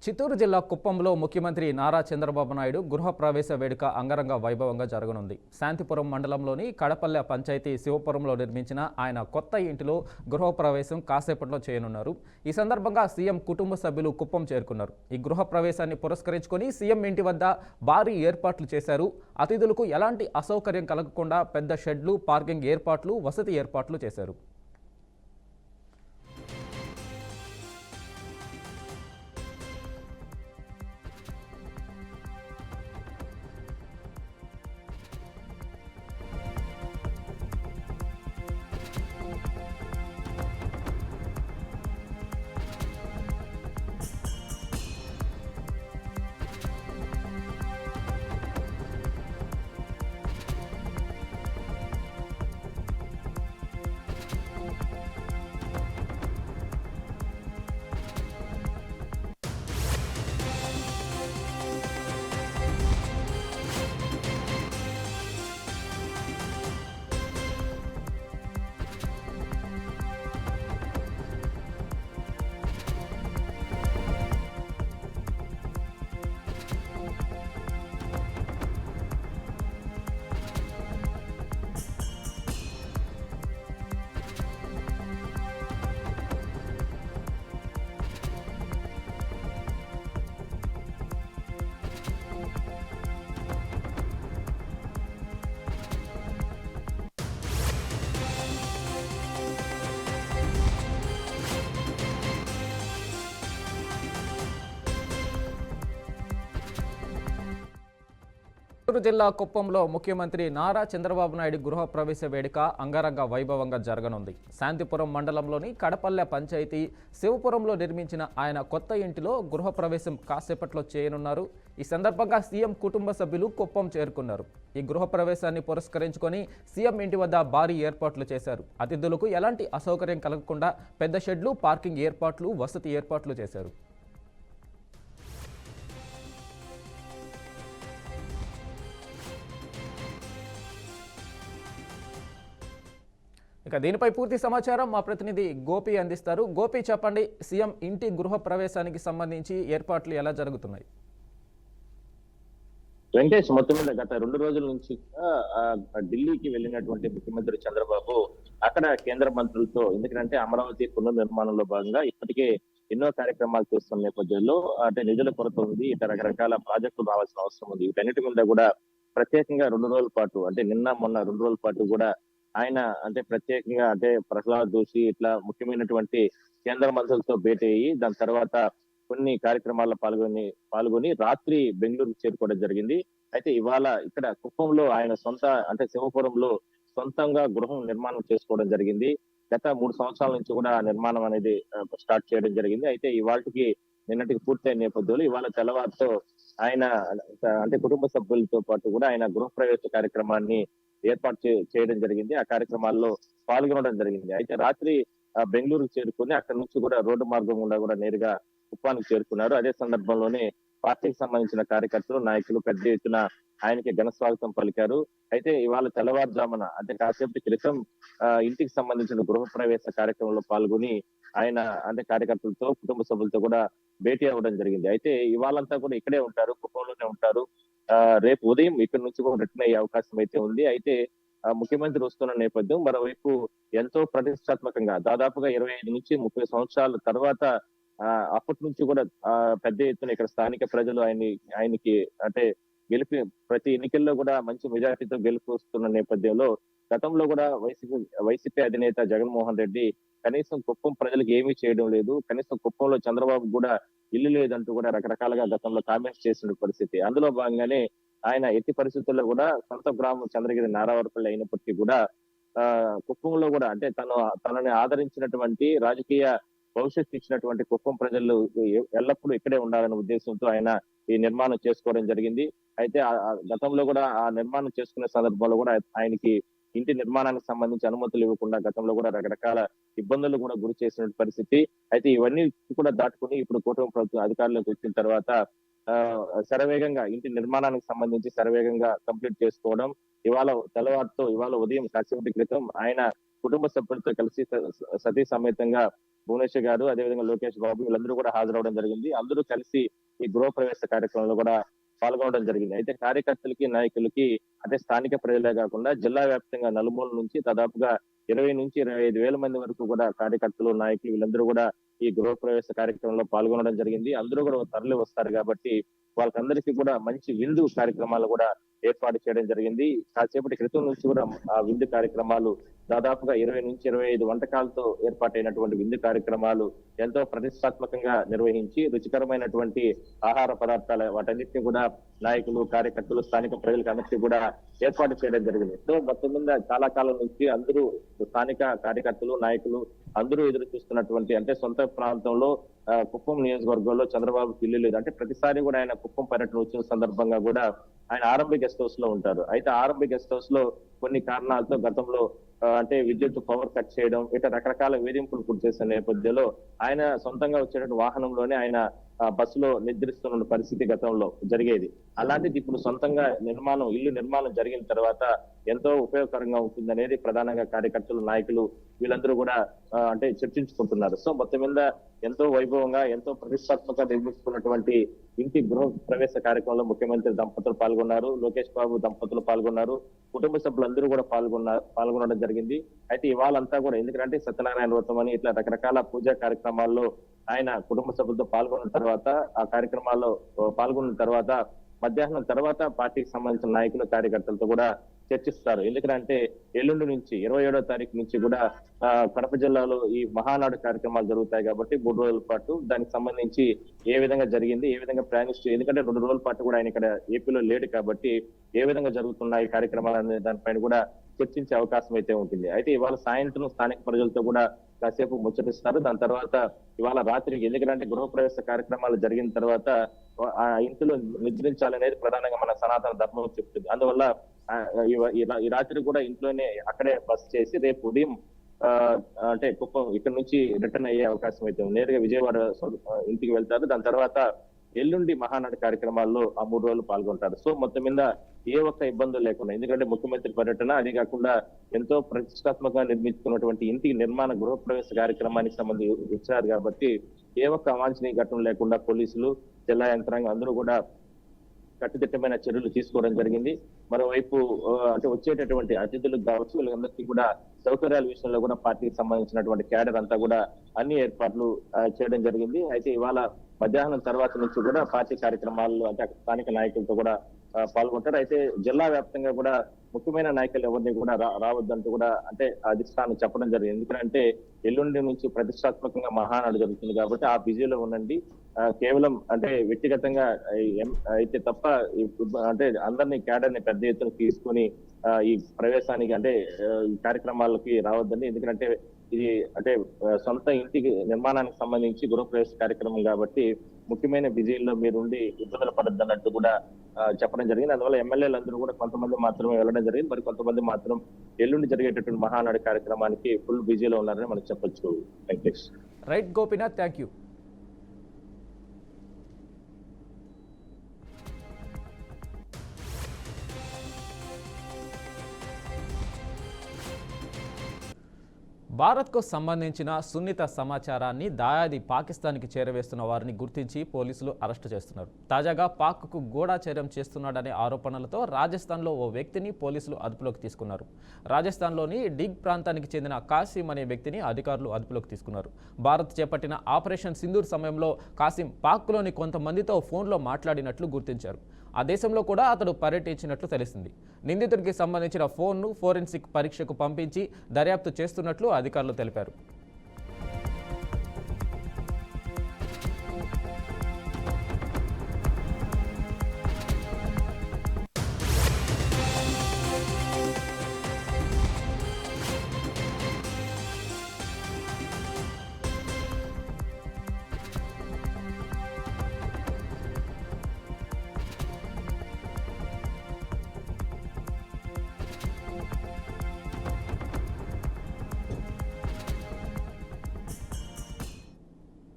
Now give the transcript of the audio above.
చిత్తూరు జిల్లా కుప్పంలో ముఖ్యమంత్రి నారా చంద్రబాబు నాయుడు గృహప్రవేశ వేడుక అంగరంగ వైభవంగా జరగనుంది. శాంతిపురం మండలంలోని కడపల్లె పంచాయతీ శివపురంలో నిర్మించిన ఆయన కొత్త ఇంటిలో గృహప్రవేశం కాసేపట్లో చేయనున్నారు. ఈ సందర్భంగా సీఎం కుటుంబ సభ్యులు కుప్పం చేరుకున్నారు. ఈ గృహప్రవేశాన్ని పురస్కరించుకొని సీఎం ఇంటి వద్ద భారీ ఏర్పాట్లు చేశారు. అతిథులకు ఎలాంటి అసౌకర్యం కలగకుండా పెద్ద షెడ్లు, పార్కింగ్ ఏర్పాట్లు, వసతి ఏర్పాట్లు చేశారు. చిత్తూరు జిల్లా కుప్పంలో ముఖ్యమంత్రి నారా చంద్రబాబు నాయుడు గృహప్రవేశ వేడుక అంగరంగ వైభవంగా జరగనుంది. శాంతిపురం మండలంలోని కడపల్లె పంచాయతీ శివపురంలో నిర్మించిన ఆయన కొత్త ఇంటిలో గృహప్రవేశం కాసేపట్లో చేయనున్నారు. ఈ సందర్భంగా సీఎం కుటుంబ సభ్యులు కుప్పం చేరుకున్నారు. ఈ గృహప్రవేశాన్ని పురస్కరించుకొని సీఎం ఇంటి వద్ద భారీ ఏర్పాట్లు చేశారు. అతిథులకు ఎలాంటి అసౌకర్యం కలగకుండా పెద్ద షెడ్లు, పార్కింగ్ ఏర్పాట్లు, వసతి ఏర్పాట్లు చేశారు. ఇక దీనిపై పూర్తి సమాచారం మా ప్రతినిధి గోపి అందిస్తారు. గోపి, చెప్పండి, సీఎం ఇంటి గృహ ప్రవేశానికి సంబంధించి ఏర్పాట్లు ఎలా జరుగుతున్నాయి? వెంకటేష్, మొత్తం మీద గత 2 రోజుల నుంచి ఢిల్లీకి వెళ్ళినటువంటి ముఖ్యమంత్రి చంద్రబాబు అక్కడ కేంద్ర మంత్రులతో, ఎందుకంటే అమరావతి పునర్నిర్మాణంలో భాగంగా ఇప్పటికే ఎన్నో కార్యక్రమాలు చేస్తున్న నేపథ్యంలో అంటే నిధుల కొరత ఉంది, ఇతర రకరకాల ప్రాజెక్టులు రావాల్సిన అవసరం ఉంది. వీటన్నిటి మీద కూడా ప్రత్యేకంగా 2 రోజుల పాటు, అంటే నిన్న మొన్న 2 రోజుల పాటు కూడా ఆయన అంటే ప్రత్యేకంగా అంటే ప్రహ్లాద్ జోషి ఇట్లా ముఖ్యమైనటువంటి కేంద్ర మంత్రులతో భేటీ అయ్యి దాని తర్వాత కొన్ని కార్యక్రమాల్లో పాల్గొని రాత్రి బెంగళూరు చేరుకోవడం జరిగింది. అయితే ఇవాళ ఇక్కడ కుప్పంలో ఆయన సొంత అంటే శివపురంలో సొంతంగా గృహం నిర్మాణం చేసుకోవడం జరిగింది. గత 3 సంవత్సరాల నుంచి కూడా ఆ నిర్మాణం అనేది స్టార్ట్ చేయడం జరిగింది. అయితే ఇవాళకి నిన్నటికి పూర్తయిన నేపథ్యంలో ఇవాళ తెల్లవారుతో ఆయన అంటే కుటుంబ సభ్యులతో పాటు కూడా ఆయన గృహప్రవేశ కార్యక్రమాన్ని ఏర్పాటు చేయడం జరిగింది. ఆ కార్యక్రమాల్లో పాల్గొనడం జరిగింది. అయితే రాత్రి బెంగళూరుకు చేరుకుని అక్కడి నుంచి కూడా రోడ్డు మార్గం గుండా కూడా నేరుగా కుప్పానికి చేరుకున్నారు. అదే సందర్భంలోనే పార్టీకి సంబంధించిన కార్యకర్తలు, నాయకులు పెద్ద ఎత్తున ఆయనకి ఘన స్వాగతం పలికారు. అయితే ఇవాళ తెల్లవారుజామున అంటే కాసేపటి క్రితం ఇంటికి సంబంధించిన గృహప్రవేశ కార్యక్రమంలో పాల్గొని ఆయన అంటే కార్యకర్తలతో, కుటుంబ సభ్యులతో కూడా భేటీ అవ్వడం జరిగింది. అయితే ఇవాళంతా కూడా ఇక్కడే ఉంటారు, కుప్పంలోనే ఉంటారు. రేపు ఉదయం ఇక్కడ నుంచి కూడా రిటర్న్ అయ్యే అవకాశం అయితే ఉంది. అయితే ముఖ్యమంత్రి వస్తున్న నేపథ్యం, మరోవైపు ఎంతో ప్రతిష్టాత్మకంగా దాదాపుగా 25 నుంచి 30 సంవత్సరాల తర్వాత అప్పటి నుంచి కూడా పెద్ద ఎత్తున ఇక్కడ స్థానిక ప్రజలు ఆయనకి అంటే గెలిపి ప్రతి ఎన్నికల్లో కూడా మంచి మెజార్టీతో గెలుపొస్తున్న నేపథ్యంలో గతంలో కూడా వైసీపీ అధినేత జగన్మోహన్ రెడ్డి కనీసం కుప్పం ప్రజలకు ఏమీ చేయడం లేదు, కనీసం కుప్పంలో చంద్రబాబు కూడా ఇల్లు లేదంటూ కూడా రకరకాలుగా గతంలో కామెంట్స్ చేసిన పరిస్థితి. అందులో భాగంగానే ఆయన ఎట్టి పరిస్థితుల్లో కూడా సొంత గ్రామం చంద్రగిరి నారావారపల్లి అయినప్పటికీ కూడా కుప్పంలో కూడా అంటే తనని ఆదరించినటువంటి రాజకీయ భవిష్యత్తు ఇచ్చినటువంటి కుప్పం ప్రజలు ఎల్లప్పుడూ ఇక్కడే ఉండాలనే ఉద్దేశంతో ఆయన ఈ నిర్మాణం చేసుకోవడం జరిగింది. అయితే గతంలో కూడా ఆ నిర్మాణం చేసుకునే సందర్భంలో కూడా ఆయనకి ఇంటి నిర్మాణానికి సంబంధించి అనుమతులు ఇవ్వకుండా గతంలో కూడా రకరకాల ఇబ్బందులు కూడా గురి చేసిన పరిస్థితి. అయితే ఇవన్నీ కూడా దాటుకుని ఇప్పుడు కూటమి ప్రభుత్వం అధికారంలోకి వచ్చిన తర్వాత శరవేగంగా ఇంటి నిర్మాణానికి సంబంధించి శరవేగంగా కంప్లీట్ చేసుకోవడం, ఇవాళ ఉదయం కాసేపటి క్రితం ఆయన కుటుంబ సభ్యులతో కలిసి సతీ సమేతంగా భువనేశ్వర్ గారు, అదేవిధంగా లోకేష్ బాబు వీళ్ళందరూ కూడా హాజరవడం జరిగింది. అందరూ కలిసి ఈ గృహప్రవేశ కార్యక్రమంలో కూడా పాల్గొనడం జరిగింది. అయితే కార్యకర్తలకి, నాయకులకి అంటే స్థానిక ప్రజలే కాకుండా జిల్లా వ్యాప్తంగా నలుమూల నుంచి దాదాపుగా 20 నుంచి 25 వేల మంది వరకు కూడా కార్యకర్తలు, నాయకులు వీళ్ళందరూ కూడా ఈ గృహప్రవేశ కార్యక్రమంలో పాల్గొనడం జరిగింది. అందరూ కూడా తరలి వస్తారు కాబట్టి వాళ్ళకందరికీ కూడా మంచి విందు కార్యక్రమాలు కూడా ఏర్పాటు చేయడం జరిగింది. కాసేపటి క్రితం నుంచి కూడా ఆ విందు కార్యక్రమాలు దాదాపుగా 20 నుంచి 25 వంటకాలతో ఏర్పాటైనటువంటి విందు కార్యక్రమాలు ఎంతో ప్రతిష్టాత్మకంగా నిర్వహించి రుచికరమైనటువంటి ఆహార పదార్థాలు వాటన్నిటిని కూడా నాయకులు, కార్యకర్తలు, స్థానిక ప్రజలకు అందరికీ కూడా ఏర్పాటు చేయడం జరిగింది. సో మొత్తం మీద చాలా కాలం నుంచి అందరూ స్థానిక కార్యకర్తలు, నాయకులు అందరూ ఎదురు చూస్తున్నటువంటి అంటే సొంత ప్రాంతంలో కుప్పం నియోజకవర్గంలో చంద్రబాబు ఇల్లు లేదు. అంటే ప్రతిసారి కూడా ఆయన కుప్పం పర్యటన వచ్చిన సందర్భంగా కూడా ఆయన ఆర్ఎంబీ గెస్ట్ హౌస్ లో ఉంటారు. అయితే ఆర్ఎంబీ గెస్ట్ హౌస్ లో కొన్ని కారణాలతో గతంలో అంటే విద్యుత్ పవర్ కట్ చేయడం ఇట్లా రకరకాల వేధింపులు గురి చేసిన నేపథ్యంలో ఆయన సొంతంగా వచ్చేటువంటి వాహనంలోనే ఆయన బస్సులో నిద్రిస్తున్న పరిస్థితి గతంలో జరిగేది. అలాంటిది ఇప్పుడు సొంతంగా ఇల్లు నిర్మాణం జరిగిన తర్వాత ఎంతో ఉపయోగకరంగా ఉంటుందనేది ప్రధానంగా కార్యకర్తలు, నాయకులు వీళ్ళందరూ కూడా అంటే చర్చించుకుంటున్నారు. సో మొత్తం మీద ఎంతో వైభవంగా, ఎంతో ప్రతిష్టాత్మకంగా నిర్మిస్తున్నటువంటి ఇంటి గృహ ప్రవేశ కార్యక్రమంలో ముఖ్యమంత్రి దంపతులు పాల్గొన్నారు, లోకేష్ బాబు దంపతులు పాల్గొన్నారు, కుటుంబ సభ్యులందరూ కూడా పాల్గొనడం జరిగింది. అయితే ఇవాళంతా కూడా ఎందుకంటే సత్యనారాయణ వ్రతం అని ఇట్లా రకరకాల పూజా కార్యక్రమాల్లో ఆయన కుటుంబ సభ్యులతో పాల్గొన్న తర్వాత ఆ కార్యక్రమాల్లో పాల్గొన్న తర్వాత మధ్యాహ్నం తర్వాత పార్టీకి సంబంధించిన నాయకులు, కార్యకర్తలతో కూడా చర్చిస్తారు. ఎందుకంటే ఎల్లుండి నుంచి 27వ తారీఖు నుంచి కూడా కడప జిల్లాలో ఈ మహానాడు కార్యక్రమాలు జరుగుతాయి కాబట్టి 3 రోజుల పాటు దానికి సంబంధించి ఏ విధంగా జరిగింది, ఏ విధంగా ప్రయాణిస్తూ ఎందుకంటే 2 రోజుల పాటు కూడా ఆయన ఇక్కడ ఏపీలో లేడు కాబట్టి ఏ విధంగా జరుగుతున్నాయి కార్యక్రమాలు అనే దానిపైన కూడా చర్చించే అవకాశం అయితే ఉంటుంది. అయితే ఇవాళ సాయంత్రం స్థానిక ప్రజలతో కూడా కాసేపు ముచ్చటిస్తారు. దాని తర్వాత ఇవాళ రాత్రికి ఎందుకంటే గృహప్రవేశ కార్యక్రమాలు జరిగిన తర్వాత ఆ ఇంటిలో నిద్రించాలనేది ప్రధానంగా మన సనాతన ధర్మం చెప్తుంది. అందువల్ల ఈ రాత్రి కూడా ఇంట్లోనే అక్కడే బస చేసి రేపు ఉదయం అంటే కుప్పం ఇక్కడ నుంచి రిటర్న్ అయ్యే అవకాశం అయితే నేరుగా విజయవాడ ఇంటికి వెళ్తారు. దాని తర్వాత ఎల్లుండి మహానాడు కార్యక్రమాల్లో ఆ 3 రోజులు పాల్గొంటారు. సో మొత్తం మీద ఏ ఒక్క ఇబ్బందులు లేకుండా ఎందుకంటే ముఖ్యమంత్రి పర్యటన అది కాకుండా ఎంతో ప్రతిష్టాత్మకంగా నిర్మించుకున్నటువంటి ఇంటి నిర్మాణ గృహప్రవేశ కార్యక్రమానికి సంబంధించి వచ్చారు కాబట్టి ఏ ఒక్క అవాంఛనీయ ఘటన లేకుండా పోలీసులు, జిల్లా యంత్రాంగం అందరూ కూడా కట్టుదిట్టమైన చర్యలు తీసుకోవడం జరిగింది. మరోవైపు అంటే వచ్చేటటువంటి అతిథులకు కావచ్చు వీళ్ళందరికీ కూడా సౌకర్యాల విషయంలో కూడా పార్టీకి సంబంధించినటువంటి క్యాడర్ అంతా కూడా అన్ని ఏర్పాట్లు చేయడం జరిగింది. అయితే ఇవాళ మధ్యాహ్నం తర్వాత నుంచి కూడా పార్టీ కార్యక్రమాల్లో అంటే స్థానిక నాయకులతో కూడా పాల్గొంటారు. అయితే జిల్లా వ్యాప్తంగా కూడా ముఖ్యమైన నాయకులు ఎవరిని కూడా రావద్దంటూ కూడా అంటే అధిష్టానం చెప్పడం జరిగింది. ఎందుకంటే ఎల్లుండి నుంచి ప్రతిష్టాత్మకంగా మహానాడు జరుగుతుంది కాబట్టి ఆ బిజీలో ఉండండి, కేవలం అంటే వ్యక్తిగతంగా అయితే తప్ప అంటే అందరినీ క్యాడర్ ని పెద్ద ఎత్తున తీసుకుని ఈ ప్రవేశానికి అంటే ఈ కార్యక్రమాలకి రావద్దండి. ఎందుకంటే ఇది అంటే సొంత ఇంటికి నిర్మాణానికి సంబంధించి గృహప్రవేశ కార్యక్రమం కాబట్టి ముఖ్యమైన బిజీల్లో మీరుండి ఇబ్బందులు పడద్దన్నట్టు కూడా చెప్పడం జరిగింది. అందువల్ల ఎమ్మెల్యేలందరూ కూడా కొంతమంది మాత్రమే వెళ్ళడం జరిగింది, మరి కొంతమంది మాత్రం ఎల్లుండి జరిగేటటువంటి మహానాడు కార్యక్రమానికి ఫుల్ బిజీలో ఉన్నారని మనం చెప్పొచ్చు. Venkatesh. Right Gopinath, thank you. భారత్కు సంబంధించిన సున్నిత సమాచారాన్ని దాయాది పాకిస్తాన్కి చేరవేస్తున్న వారిని గుర్తించి పోలీసులు అరెస్టు చేస్తున్నారు. తాజాగా పాక్కు గూఢాచర్యం చేస్తున్నాడనే ఆరోపణలతో రాజస్థాన్లో ఓ వ్యక్తిని పోలీసులు అదుపులోకి తీసుకున్నారు. రాజస్థాన్లోని డిగ్ ప్రాంతానికి చెందిన కాసిం అనే వ్యక్తిని అధికారులు అదుపులోకి తీసుకున్నారు. భారత్ చేపట్టిన ఆపరేషన్ సింధూర్ సమయంలో కాసిం పాక్లోని కొంతమందితో ఫోన్లో మాట్లాడినట్లు గుర్తించారు. ఆ దేశంలో కూడా అతడు పర్యటించినట్లు తెలిసింది. నిందితుడికి సంబంధించిన ఫోన్ను ఫోరెన్సిక్ పరీక్షకు పంపించి దర్యాప్తు చేస్తున్నట్లు అధికారులు తెలిపారు.